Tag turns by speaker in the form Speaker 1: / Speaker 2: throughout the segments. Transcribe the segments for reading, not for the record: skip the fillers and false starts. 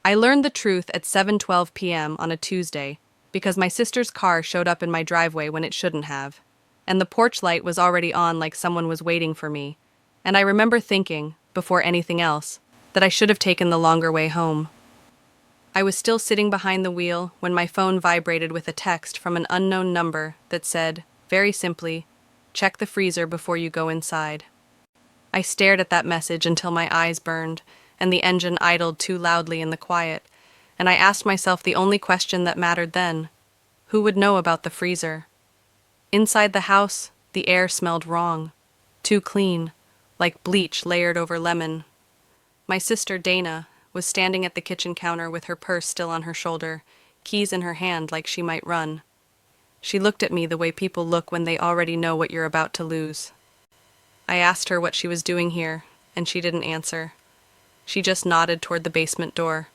Speaker 1: I learned the truth at 7:12 p.m. on a Tuesday because my sister's car showed up in my driveway when it shouldn't have, and the porch light was already on like someone was waiting for me. And I remember thinking, before anything else, that I should have taken the longer way home. I was still sitting behind the wheel when my phone vibrated with a text from an unknown number that said, very simply, "Check the freezer before you go inside." I stared at that message until my eyes burned and the engine idled too loudly in the quiet, and I asked myself the only question that mattered then: who would know about the freezer? Inside the house, the air smelled wrong, too clean, like bleach layered over lemon. My sister, Dana, was standing at the kitchen counter with her purse still on her shoulder, keys in her hand like she might run. She looked at me the way people look when they already know what you're about to lose. I asked her what she was doing here, and she didn't answer. She just nodded toward the basement door.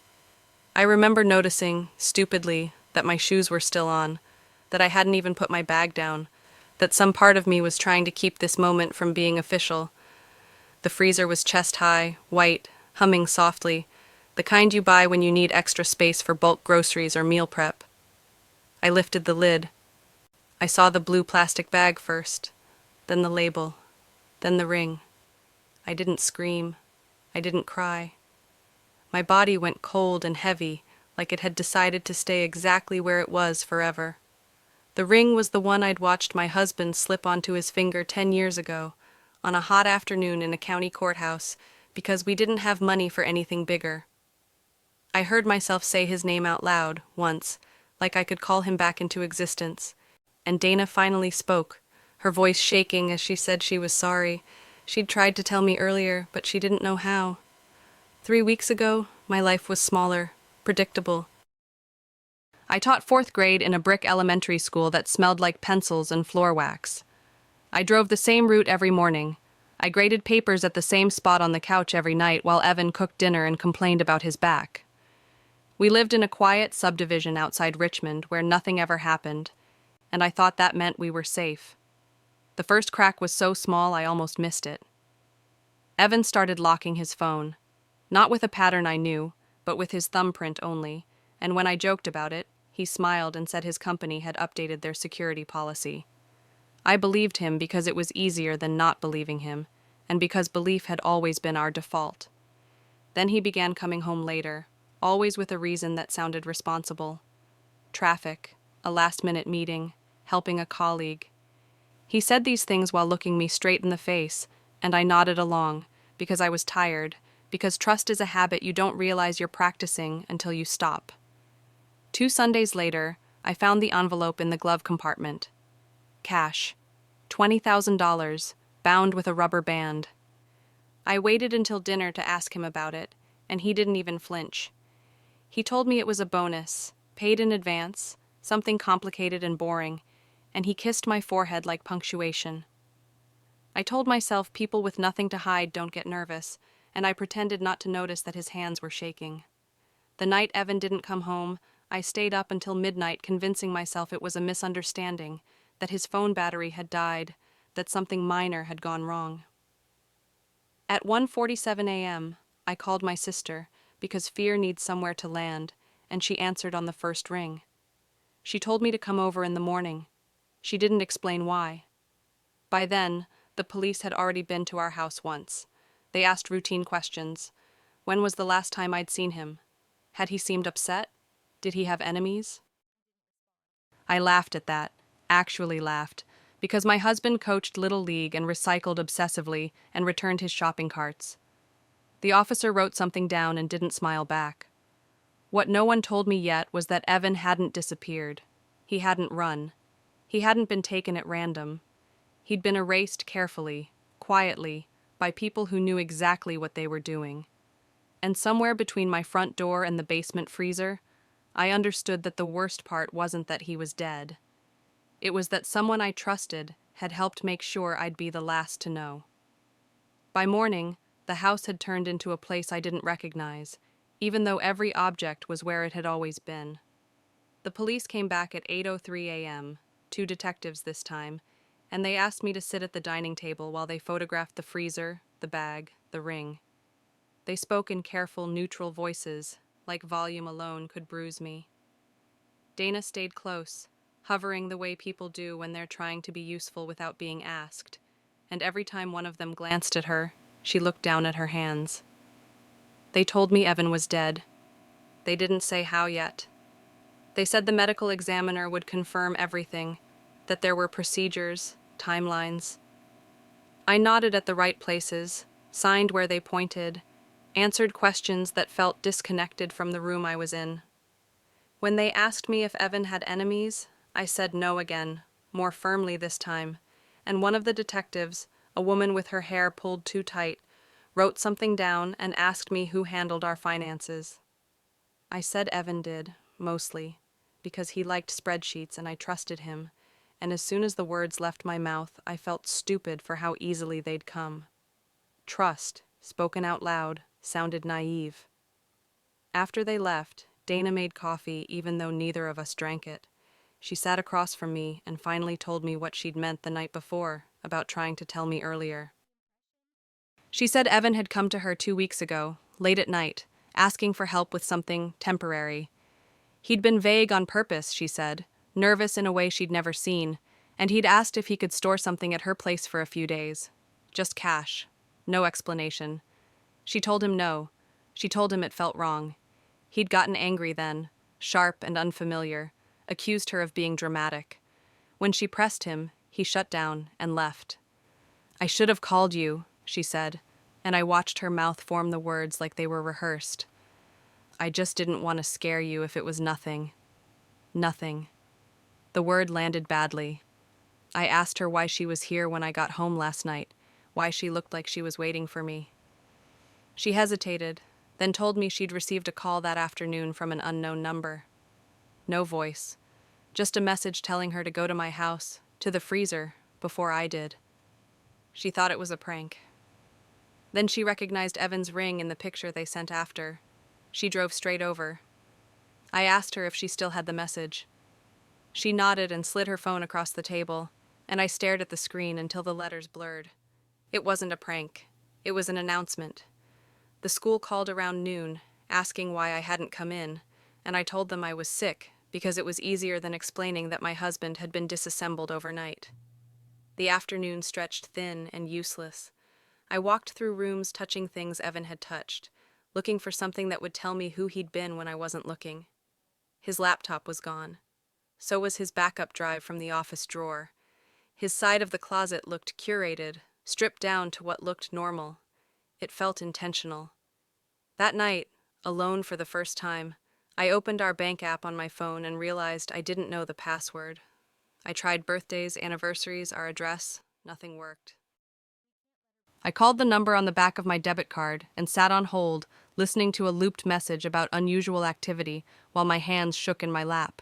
Speaker 1: I remember noticing, stupidly, that my shoes were still on, that I hadn't even put my bag down, that some part of me was trying to keep this moment from being official. The freezer was chest-high, white, humming softly, the kind you buy when you need extra space for bulk groceries or meal prep. I lifted the lid. I saw the blue plastic bag first, then the label, then the ring. I didn't scream. I didn't cry. My body went cold and heavy, like it had decided to stay exactly where it was forever. The ring was the one I'd watched my husband slip onto his finger 10 years ago, on a hot afternoon in a county courthouse, because we didn't have money for anything bigger. I heard myself say his name out loud, once, like I could call him back into existence, and Dana finally spoke, her voice shaking as she said she was sorry. She'd tried to tell me earlier, but she didn't know how. 3 weeks ago, my life was smaller, predictable. I taught 4th grade in a brick elementary school that smelled like pencils and floor wax. I drove the same route every morning. I graded papers at the same spot on the couch every night while Evan cooked dinner and complained about his back. We lived in a quiet subdivision outside Richmond where nothing ever happened, and I thought that meant we were safe. The first crack was so small I almost missed it. Evan started locking his phone, not with a pattern I knew, but with his thumbprint only, and when I joked about it, he smiled and said his company had updated their security policy. I believed him because it was easier than not believing him, and because belief had always been our default. Then he began coming home later, always with a reason that sounded responsible. Traffic, a last-minute meeting, helping a colleague. He said these things while looking me straight in the face, and I nodded along, because I was tired, because trust is a habit you don't realize you're practicing until you stop. 2 Sundays later, I found the envelope in the glove compartment. Cash. $20,000, bound with a rubber band. I waited until dinner to ask him about it, and he didn't even flinch. He told me it was a bonus, paid in advance, something complicated and boring, and he kissed my forehead like punctuation. I told myself people with nothing to hide don't get nervous, and I pretended not to notice that his hands were shaking. The night Evan didn't come home, I stayed up until midnight convincing myself it was a misunderstanding, that his phone battery had died, that something minor had gone wrong. At 1:47 a.m., I called my sister, because fear needs somewhere to land, and she answered on the first ring. She told me to come over in the morning. She didn't explain why. By then, the police had already been to our house once. They asked routine questions. When was the last time I'd seen him? Had he seemed upset? Did he have enemies? I laughed at that, actually laughed, because my husband coached Little League and recycled obsessively and returned his shopping carts. The officer wrote something down and didn't smile back. What no one told me yet was that Evan hadn't disappeared. He hadn't run. He hadn't been taken at random. He'd been erased carefully, quietly, by people who knew exactly what they were doing. And somewhere between my front door and the basement freezer, I understood that the worst part wasn't that he was dead. It was that someone I trusted had helped make sure I'd be the last to know. By morning, the house had turned into a place I didn't recognize, even though every object was where it had always been. The police came back at 8:03 a.m., 2 detectives this time, and they asked me to sit at the dining table while they photographed the freezer, the bag, the ring. They spoke in careful, neutral voices, like volume alone could bruise me. Dana stayed close, hovering the way people do when they're trying to be useful without being asked, and every time one of them glanced at her, she looked down at her hands. They told me Evan was dead. They didn't say how yet. They said the medical examiner would confirm everything, that there were procedures, timelines. I nodded at the right places, signed where they pointed, answered questions that felt disconnected from the room I was in. When they asked me if Evan had enemies, I said no again, more firmly this time, and one of the detectives, a woman with her hair pulled too tight, wrote something down and asked me who handled our finances. I said Evan did, mostly, because he liked spreadsheets and I trusted him, and as soon as the words left my mouth, I felt stupid for how easily they'd come. Trust, spoken out loud, sounded naive. After they left, Dana made coffee even though neither of us drank it. She sat across from me and finally told me what she'd meant the night before about trying to tell me earlier. She said Evan had come to her 2 weeks ago, late at night, asking for help with something temporary. He'd been vague on purpose, she said, nervous in a way she'd never seen, and he'd asked if he could store something at her place for a few days. Just cash. No explanation. She told him no. She told him it felt wrong. He'd gotten angry then, sharp and unfamiliar, accused her of being dramatic. When she pressed him, he shut down and left. I should have called you, she said, and I watched her mouth form the words like they were rehearsed. I just didn't want to scare you if it was nothing. Nothing. The word landed badly. I asked her why she was here when I got home last night, why she looked like she was waiting for me. She hesitated, then told me she'd received a call that afternoon from an unknown number. No voice, just a message telling her to go to my house, to the freezer, before I did. She thought it was a prank. Then she recognized Evan's ring in the picture they sent after. She drove straight over. I asked her if she still had the message. She nodded and slid her phone across the table, and I stared at the screen until the letters blurred. It wasn't a prank. It was an announcement. The school called around noon, asking why I hadn't come in, and I told them I was sick because it was easier than explaining that my husband had been disassembled overnight. The afternoon stretched thin and useless. I walked through rooms touching things Evan had touched, looking for something that would tell me who he'd been when I wasn't looking. His laptop was gone. So was his backup drive from the office drawer. His side of the closet looked curated, stripped down to what looked normal. It felt intentional. That night, alone for the first time, I opened our bank app on my phone and realized I didn't know the password. I tried birthdays, anniversaries, our address. Nothing worked. I called the number on the back of my debit card and sat on hold, listening to a looped message about unusual activity while my hands shook in my lap.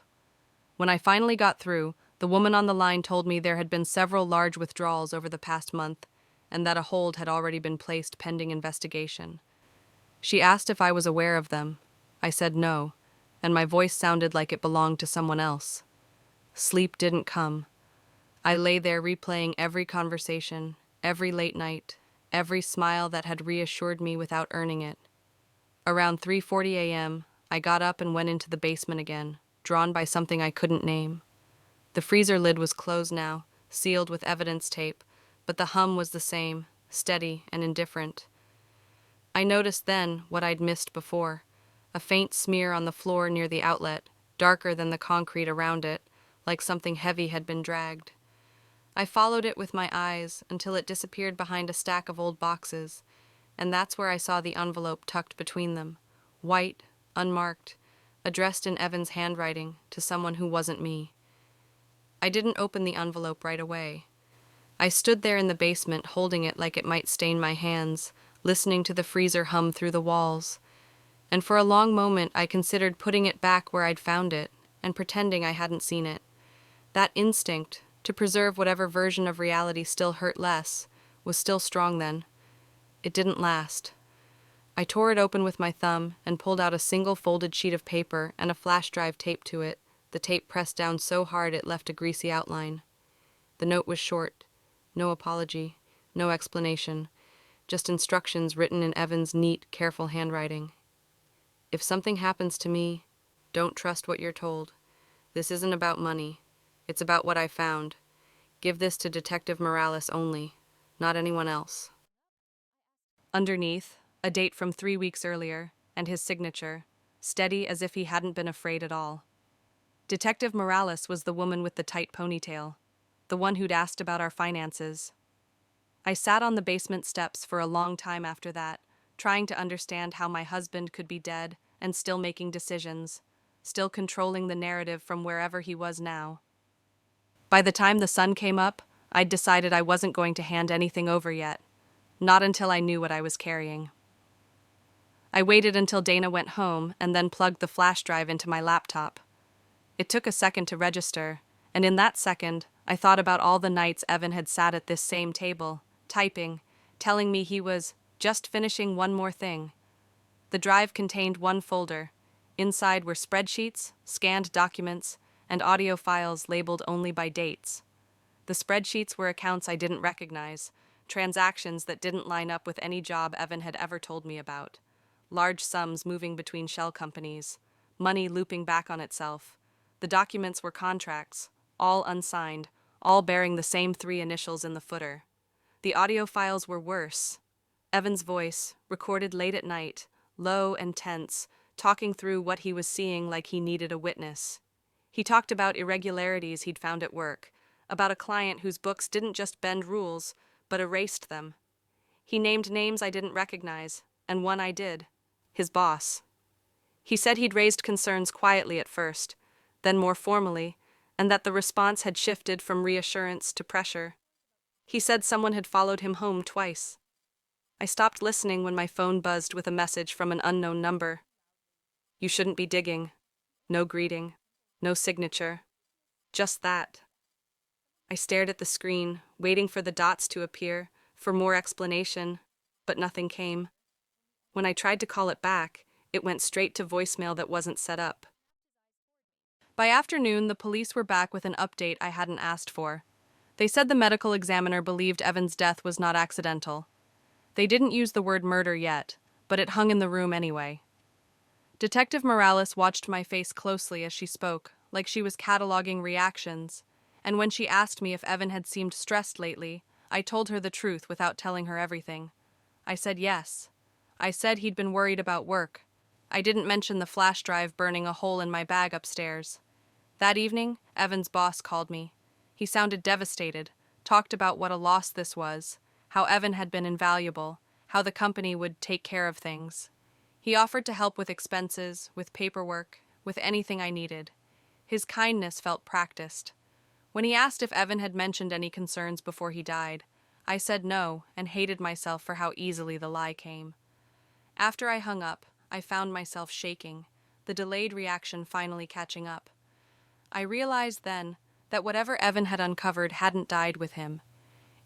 Speaker 1: When I finally got through, the woman on the line told me there had been several large withdrawals over the past month, and that a hold had already been placed pending investigation. She asked if I was aware of them. I said no, and my voice sounded like it belonged to someone else. Sleep didn't come. I lay there replaying every conversation, every late night, every smile that had reassured me without earning it. Around 3:40 a.m., I got up and went into the basement again, drawn by something I couldn't name. The freezer lid was closed now, sealed with evidence tape, but the hum was the same, steady and indifferent. I noticed then what I'd missed before, a faint smear on the floor near the outlet, darker than the concrete around it, like something heavy had been dragged. I followed it with my eyes until it disappeared behind a stack of old boxes, and that's where I saw the envelope tucked between them, white, unmarked, addressed in Evan's handwriting to someone who wasn't me. I didn't open the envelope right away. I stood there in the basement holding it like it might stain my hands, listening to the freezer hum through the walls, and for a long moment I considered putting it back where I'd found it and pretending I hadn't seen it. That instinct, to preserve whatever version of reality still hurt less, was still strong then. It didn't last. I tore it open with my thumb and pulled out a single folded sheet of paper and a flash drive taped to it, the tape pressed down so hard it left a greasy outline. The note was short. No apology, no explanation, just instructions written in Evan's neat, careful handwriting. If something happens to me, don't trust what you're told. This isn't about money. It's about what I found. Give this to Detective Morales only, not anyone else. Underneath, a date from 3 weeks earlier, and his signature, steady as if he hadn't been afraid at all. Detective Morales was the woman with the tight ponytail, the one who'd asked about our finances. I sat on the basement steps for a long time after that, trying to understand how my husband could be dead and still making decisions, still controlling the narrative from wherever he was now. By the time the sun came up, I'd decided I wasn't going to hand anything over yet, not until I knew what I was carrying. I waited until Dana went home and then plugged the flash drive into my laptop. It took a second to register, and in that second, I thought about all the nights Evan had sat at this same table, typing, telling me he was just finishing one more thing. The drive contained one folder. Inside were spreadsheets, scanned documents, and audio files labeled only by dates. The spreadsheets were accounts I didn't recognize, transactions that didn't line up with any job Evan had ever told me about. Large sums moving between shell companies, money looping back on itself. The documents were contracts, all unsigned, all bearing the same 3 initials in the footer. The audio files were worse. Evan's voice, recorded late at night, low and tense, talking through what he was seeing like he needed a witness. He talked about irregularities he'd found at work, about a client whose books didn't just bend rules, but erased them. He named names I didn't recognize, and one I did. His boss. He said he'd raised concerns quietly at first, then more formally, and that the response had shifted from reassurance to pressure. He said someone had followed him home twice. I stopped listening when my phone buzzed with a message from an unknown number. You shouldn't be digging. No greeting. No signature. Just that. I stared at the screen, waiting for the dots to appear, for more explanation, but nothing came. When I tried to call it back, it went straight to voicemail that wasn't set up. By afternoon, the police were back with an update I hadn't asked for. They said the medical examiner believed Evan's death was not accidental. They didn't use the word murder yet, but it hung in the room anyway. Detective Morales watched my face closely as she spoke, like she was cataloging reactions, and when she asked me if Evan had seemed stressed lately, I told her the truth without telling her everything. I said yes. I said he'd been worried about work. I didn't mention the flash drive burning a hole in my bag upstairs. That evening, Evan's boss called me. He sounded devastated, talked about what a loss this was, how Evan had been invaluable, how the company would take care of things. He offered to help with expenses, with paperwork, with anything I needed. His kindness felt practiced. When he asked if Evan had mentioned any concerns before he died, I said no and hated myself for how easily the lie came. After I hung up, I found myself shaking, the delayed reaction finally catching up. I realized then that whatever Evan had uncovered hadn't died with him.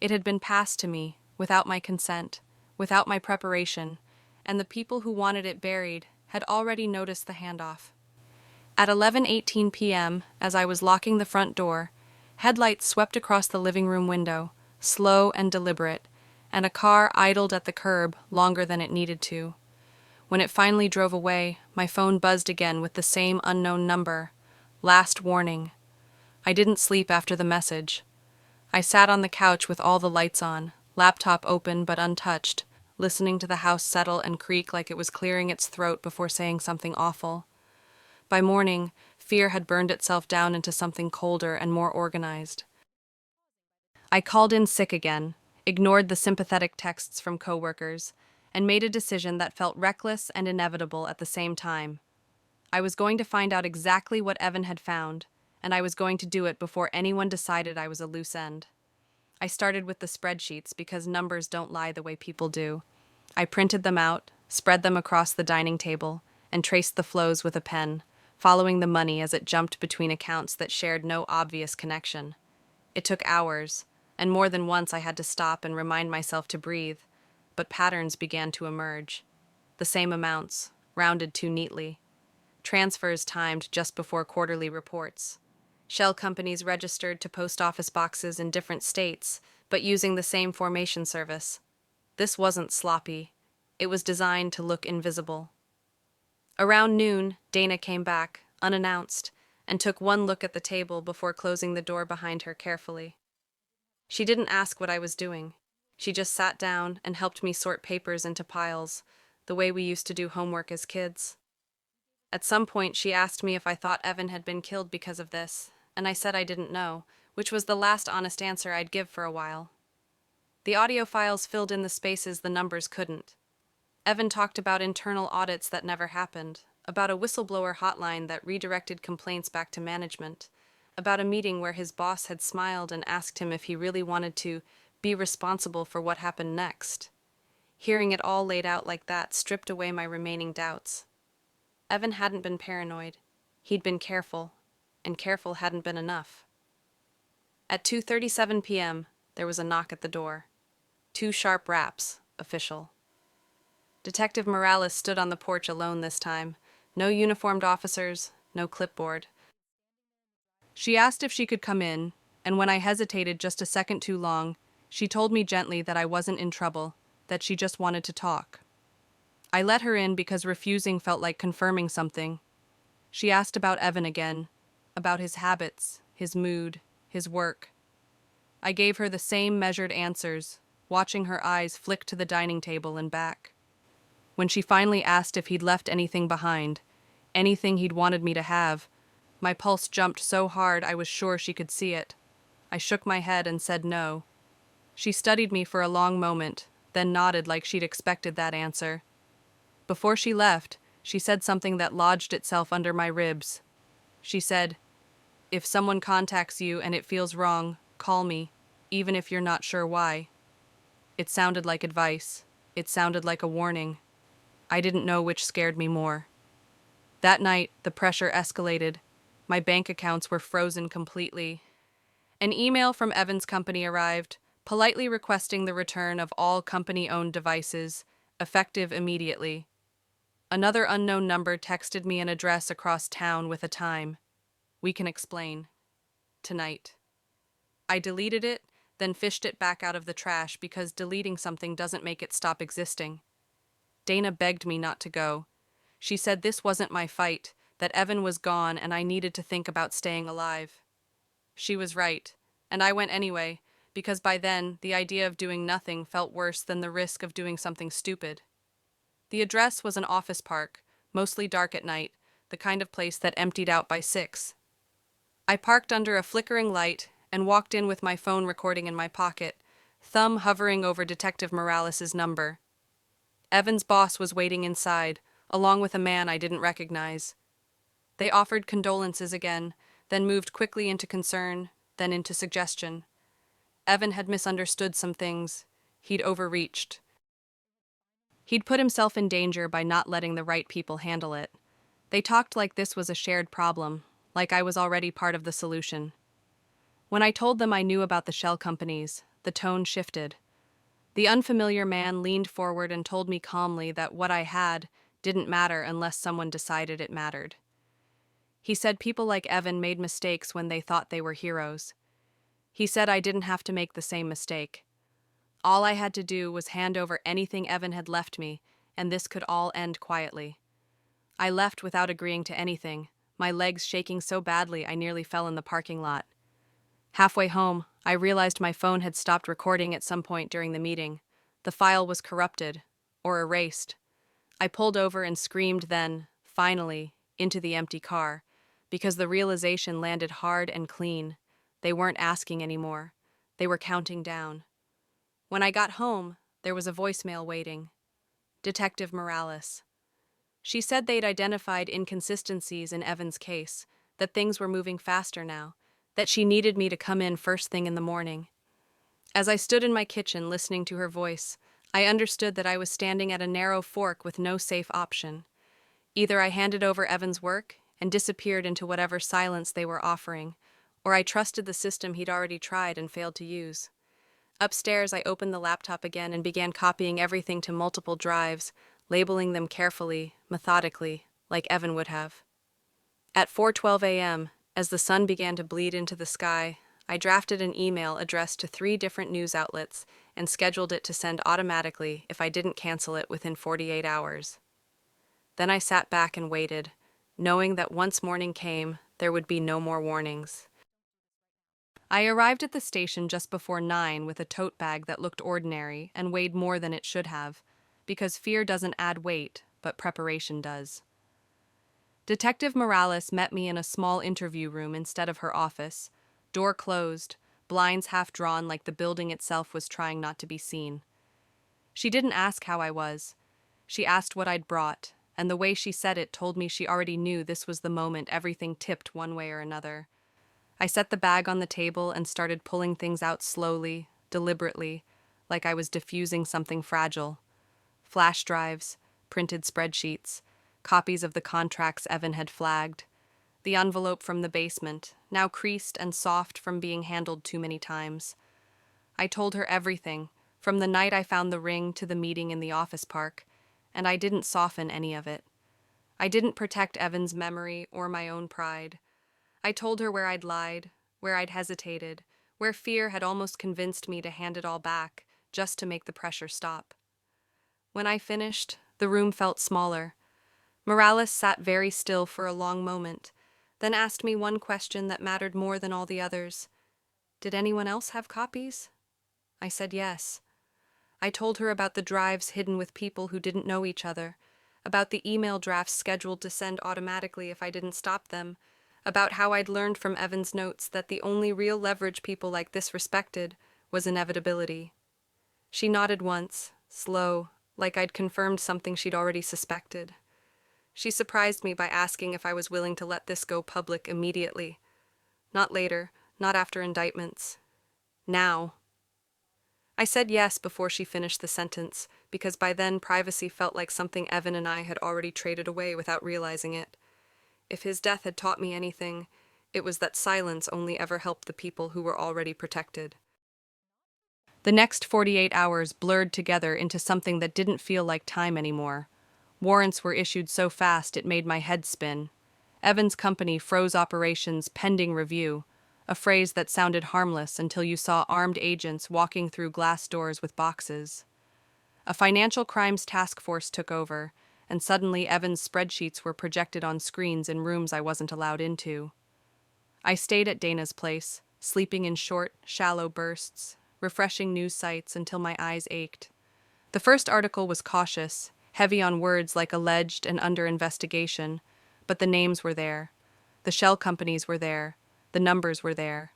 Speaker 1: It had been passed to me, without my consent, without my preparation, and the people who wanted it buried had already noticed the handoff. At 11:18 p.m., as I was locking the front door, headlights swept across the living room window, slow and deliberate, and a car idled at the curb longer than it needed to. When it finally drove away, my phone buzzed again with the same unknown number. Last warning. I didn't sleep after the message. I sat on the couch with all the lights on, laptop open but untouched, listening to the house settle and creak like it was clearing its throat before saying something awful. By morning, fear had burned itself down into something colder and more organized. I called in sick again, ignored the sympathetic texts from coworkers, and made a decision that felt reckless and inevitable at the same time. I was going to find out exactly what Evan had found, and I was going to do it before anyone decided I was a loose end. I started with the spreadsheets because numbers don't lie the way people do. I printed them out, spread them across the dining table, and traced the flows with a pen, following the money as it jumped between accounts that shared no obvious connection. It took hours, and more than once I had to stop and remind myself to breathe, but patterns began to emerge. The same amounts, rounded too neatly. Transfers timed just before quarterly reports. Shell companies registered to post office boxes in different states, but using the same formation service. This wasn't sloppy. It was designed to look invisible. Around noon, Dana came back, unannounced, and took one look at the table before closing the door behind her carefully. She didn't ask what I was doing. She just sat down and helped me sort papers into piles, the way we used to do homework as kids. At some point, she asked me if I thought Evan had been killed because of this, and I said I didn't know, which was the last honest answer I'd give for a while. The audio files filled in the spaces the numbers couldn't. Evan talked about internal audits that never happened, about a whistleblower hotline that redirected complaints back to management, about a meeting where his boss had smiled and asked him if he really wanted to be responsible for what happened next. Hearing it all laid out like that stripped away my remaining doubts. Evan hadn't been paranoid. He'd been careful, and careful hadn't been enough. At 2:37 p.m., there was a knock at the door. 2 sharp raps, official. Detective Morales stood on the porch alone this time. No uniformed officers, no clipboard. She asked if she could come in, and when I hesitated just a second too long, she told me gently that I wasn't in trouble, that she just wanted to talk. I let her in because refusing felt like confirming something. She asked about Evan again, about his habits, his mood, his work. I gave her the same measured answers, watching her eyes flick to the dining table and back. When she finally asked if he'd left anything behind, anything he'd wanted me to have, my pulse jumped so hard I was sure she could see it. I shook my head and said no. She studied me for a long moment, then nodded like she'd expected that answer. Before she left, she said something that lodged itself under my ribs. She said, "If someone contacts you and it feels wrong, call me, even if you're not sure why." It sounded like advice. It sounded like a warning. I didn't know which scared me more. That night, the pressure escalated. My bank accounts were frozen completely. An email from Evan's company arrived, politely requesting the return of all company-owned devices, effective immediately. Another unknown number texted me an address across town with a time. "We can explain. Tonight." I deleted it, then fished it back out of the trash because deleting something doesn't make it stop existing. Dana begged me not to go. She said this wasn't my fight, that Evan was gone and I needed to think about staying alive. She was right, and I went anyway, because by then the idea of doing nothing felt worse than the risk of doing something stupid. The address was an office park, mostly dark at night, the kind of place that emptied out by 6. I parked under a flickering light and walked in with my phone recording in my pocket, thumb hovering over Detective Morales' number. Evan's boss was waiting inside, along with a man I didn't recognize. They offered condolences again, then moved quickly into concern, then into suggestion. Evan had misunderstood some things. He'd overreached. He'd put himself in danger by not letting the right people handle it. They talked like this was a shared problem, like I was already part of the solution. When I told them I knew about the shell companies, the tone shifted. The unfamiliar man leaned forward and told me calmly that what I had didn't matter unless someone decided it mattered. He said people like Evan made mistakes when they thought they were heroes. He said I didn't have to make the same mistake. All I had to do was hand over anything Evan had left me, and this could all end quietly. I left without agreeing to anything, my legs shaking so badly I nearly fell in the parking lot. Halfway home, I realized my phone had stopped recording at some point during the meeting. The file was corrupted, or erased. I pulled over and screamed then, finally, into the empty car, because the realization landed hard and clean. They weren't asking anymore. They were counting down. When I got home, there was a voicemail waiting. Detective Morales. She said they'd identified inconsistencies in Evan's case, that things were moving faster now, that she needed me to come in first thing in the morning. As I stood in my kitchen listening to her voice, I understood that I was standing at a narrow fork with no safe option. Either I handed over Evan's work and disappeared into whatever silence they were offering, or I trusted the system he'd already tried and failed to use. Upstairs, I opened the laptop again and began copying everything to multiple drives, labeling them carefully, methodically, like Evan would have. At 4:12 a.m., as the sun began to bleed into the sky, I drafted an email addressed to 3 different news outlets and scheduled it to send automatically if I didn't cancel it within 48 hours. Then I sat back and waited, knowing that once morning came, there would be no more warnings. I arrived at the station just before 9 with a tote bag that looked ordinary and weighed more than it should have, because fear doesn't add weight, but preparation does. Detective Morales met me in a small interview room instead of her office, door closed, blinds half drawn like the building itself was trying not to be seen. She didn't ask how I was. She asked what I'd brought, and the way she said it told me she already knew this was the moment everything tipped one way or another. I set the bag on the table and started pulling things out slowly, deliberately, like I was diffusing something fragile. Flash drives, printed spreadsheets, copies of the contracts Evan had flagged, the envelope from the basement, now creased and soft from being handled too many times. I told her everything, from the night I found the ring to the meeting in the office park, and I didn't soften any of it. I didn't protect Evan's memory or my own pride. I told her where I'd lied, where I'd hesitated, where fear had almost convinced me to hand it all back, just to make the pressure stop. When I finished, the room felt smaller. Morales sat very still for a long moment, then asked me one question that mattered more than all the others. Did anyone else have copies? I said yes. I told her about the drives hidden with people who didn't know each other, about the email drafts scheduled to send automatically if I didn't stop them, about how I'd learned from Evan's notes that the only real leverage people like this respected was inevitability. She nodded once, slow, like I'd confirmed something she'd already suspected. She surprised me by asking if I was willing to let this go public immediately. Not later, not after indictments. Now. I said yes before she finished the sentence, because by then privacy felt like something Evan and I had already traded away without realizing it. If his death had taught me anything, it was that silence only ever helped the people who were already protected. The next 48 hours blurred together into something that didn't feel like time anymore. Warrants were issued so fast it made my head spin. Evan's company froze operations pending review, a phrase that sounded harmless until you saw armed agents walking through glass doors with boxes. A financial crimes task force took over, and suddenly Evan's spreadsheets were projected on screens in rooms I wasn't allowed into. I stayed at Dana's place, sleeping in short, shallow bursts, refreshing news sites until my eyes ached. The first article was cautious, heavy on words like alleged and under investigation, but the names were there. The shell companies were there. The numbers were there.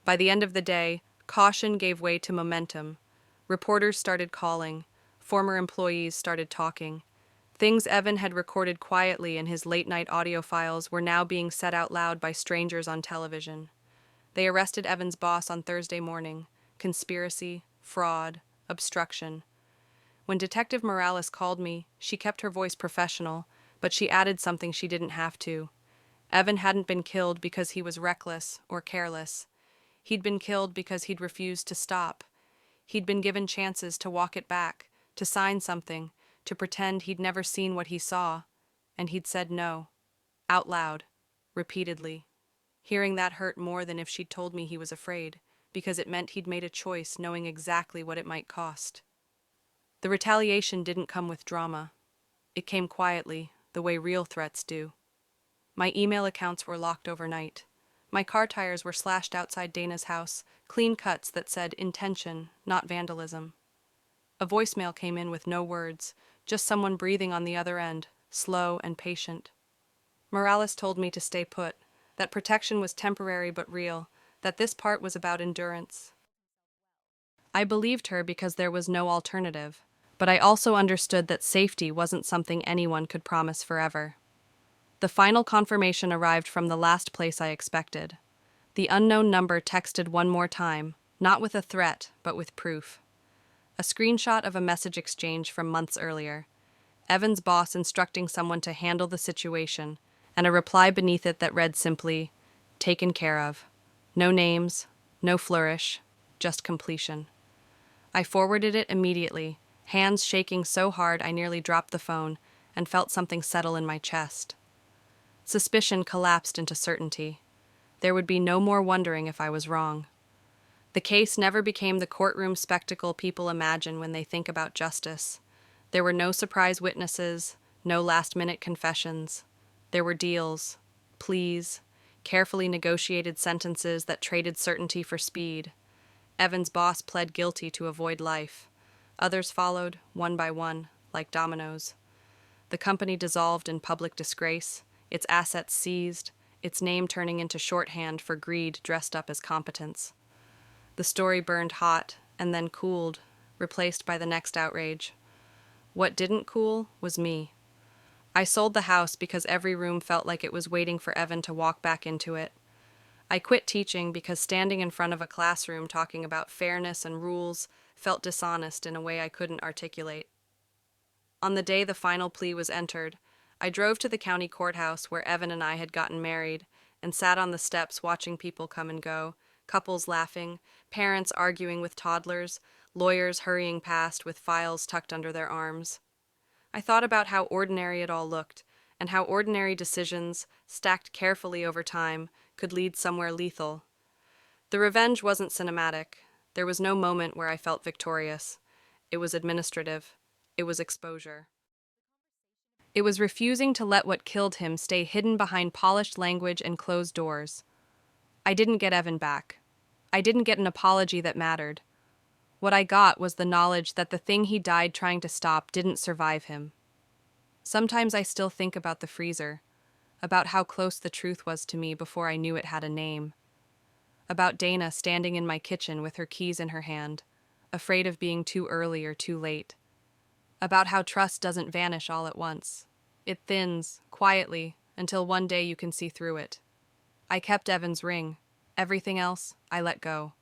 Speaker 1: By the end of the day, caution gave way to momentum. Reporters started calling. Former employees started talking. Things Evan had recorded quietly in his late-night audio files were now being said out loud by strangers on television. They arrested Evan's boss on Thursday morning. Conspiracy, fraud, obstruction. When Detective Morales called me, she kept her voice professional, but she added something she didn't have to. Evan hadn't been killed because he was reckless or careless. He'd been killed because he'd refused to stop. He'd been given chances to walk it back, to sign something, to pretend he'd never seen what he saw, and he'd said no, out loud, repeatedly. Hearing that hurt more than if she'd told me he was afraid, because it meant he'd made a choice knowing exactly what it might cost. The retaliation didn't come with drama. It came quietly, the way real threats do. My email accounts were locked overnight. My car tires were slashed outside Dana's house, clean cuts that said intention, not vandalism. A voicemail came in with no words, just someone breathing on the other end, slow and patient. Morales told me to stay put, that protection was temporary but real, that this part was about endurance. I believed her because there was no alternative, but I also understood that safety wasn't something anyone could promise forever. The final confirmation arrived from the last place I expected. The unknown number texted one more time, not with a threat, but with proof. A screenshot of a message exchange from months earlier. Evan's boss instructing someone to handle the situation, and a reply beneath it that read simply, "Taken care of." No names, no flourish, just completion. I forwarded it immediately, hands shaking so hard I nearly dropped the phone, and felt something settle in my chest. Suspicion collapsed into certainty. There would be no more wondering if I was wrong. The case never became the courtroom spectacle people imagine when they think about justice. There were no surprise witnesses, No last-minute confessions. There were deals, pleas, carefully negotiated sentences that traded certainty for speed. Evan's boss pled guilty to avoid life. Others followed, one by one, like dominoes. The company dissolved in public disgrace, its assets seized, its name turning into shorthand for greed dressed up as competence. The story burned hot and then cooled, replaced by the next outrage. What didn't cool was me. I sold the house because every room felt like it was waiting for Evan to walk back into it. I quit teaching because standing in front of a classroom talking about fairness and rules felt dishonest in a way I couldn't articulate. On the day the final plea was entered, I drove to the county courthouse where Evan and I had gotten married and sat on the steps watching people come and go, couples laughing, parents arguing with toddlers, lawyers hurrying past with files tucked under their arms. I thought about how ordinary it all looked, and how ordinary decisions, stacked carefully over time, could lead somewhere lethal. The revenge wasn't cinematic. There was no moment where I felt victorious. It was administrative. It was exposure. It was refusing to let what killed him stay hidden behind polished language and closed doors. I didn't get Evan back. I didn't get an apology that mattered. What I got was the knowledge that the thing he died trying to stop didn't survive him. Sometimes I still think about the freezer, about how close the truth was to me before I knew it had a name, about Dana standing in my kitchen with her keys in her hand, afraid of being too early or too late, about how trust doesn't vanish all at once. It thins, quietly, until one day you can see through it. I kept Evan's ring. Everything else, I let go.